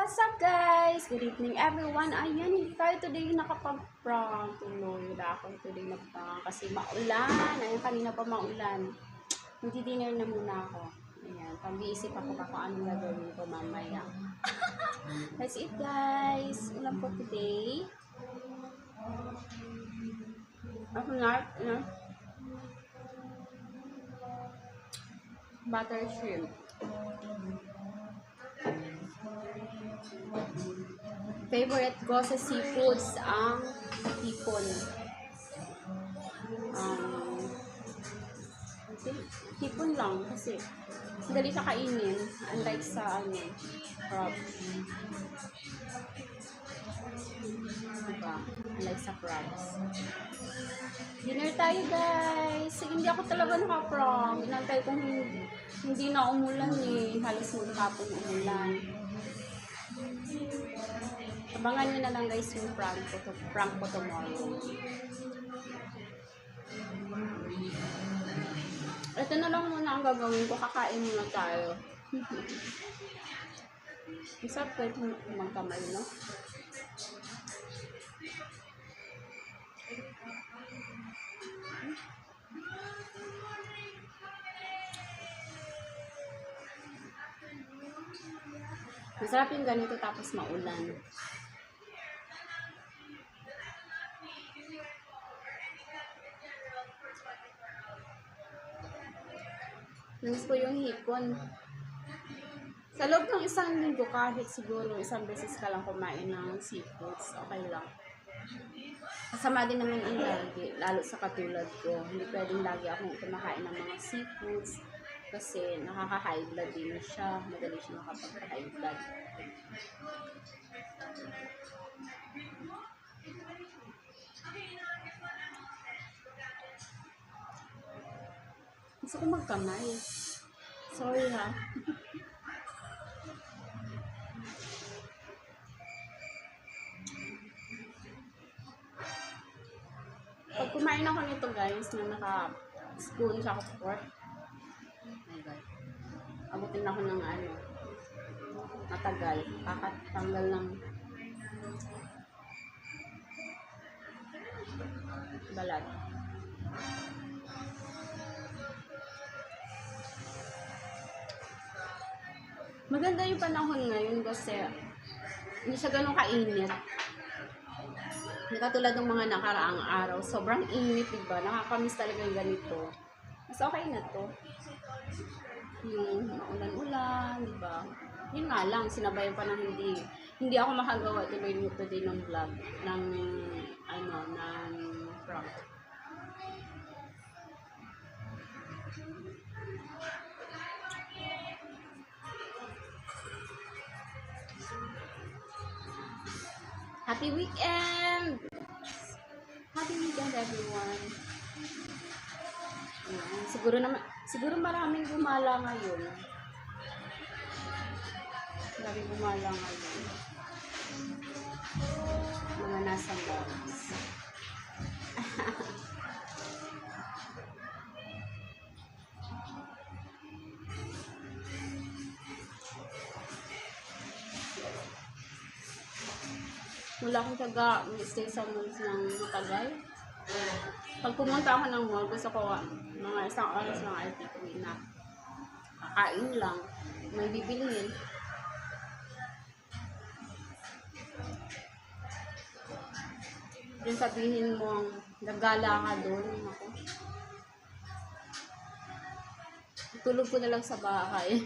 What's up guys? Good evening everyone. Ayan, hindi tayo today nakapag-prank. Tuloy na ako today nag-prank kasi maulan. Ayan, kanina pa maulan. Magdi-dinner na muna ako. Ayan, pag-iisip ako pa kung anong gagawin ko mamaya. That's it guys. Ulam po today. Ako na, butter shrimp. Favorite ko sa seafoods ang hipon. Hipon lang kasi dali siya kainin, unlike sa crab. Diba? Unlike sa crabs. Dinner tayo guys. Hindi ako talaga naka-prank. Inantay kong hindi na umulan eh. Halos magkapon umulan. Abangan nyo na lang guys yung prank ko tomorrow. Ito na lang muna ang gagawin ko. Kakain muna tayo. Isa pwede magkamay, no? Masarap yung ganito tapos maulan. Namiss ko yung hipon. Sa loob ng isang linggo, kahit siguro isang beses ka lang kumain ng seafoods, okay lang. Masama din naman ang lagi, lalo sa katulad ko. Hindi pwedeng lagi akong kumakain ng mga seafoods kasi nakaka-high blood din siya. Madali siya makapagpa-high blood. Gusto ko magkamay. Sorry ha. Pag kumain ako nito guys, na naka-spoon sa fork, oh my god, abutin ako ng matagal, kakatanggal ng balat. Maganda yung panahon ngayon kasi hindi siya ganun kainit. Hindi katulad ng mga nakaraang araw. Sobrang init, diba? Nakakamiss talaga yung ganito. Mas okay na to. Yung maulan-ulan, diba? Yun nga lang, sinabayan pa ng hindi ako makagawa tuloy today ng vlog, ng prank. Happy weekend! Happy weekend everyone! Siguro maraming gumala ngayon. Maraming gumala ngayon. Mga nasa malls. Wala akong stay sa malls ng matagal. Pag pumunta ako ng mall, gusto ko mga isang oras lang ay tikuin na. Kakain lang. May bibilihin. Yung sabihin mo, nagala ka doon. Ako. Tulog ko na lang sa bahay.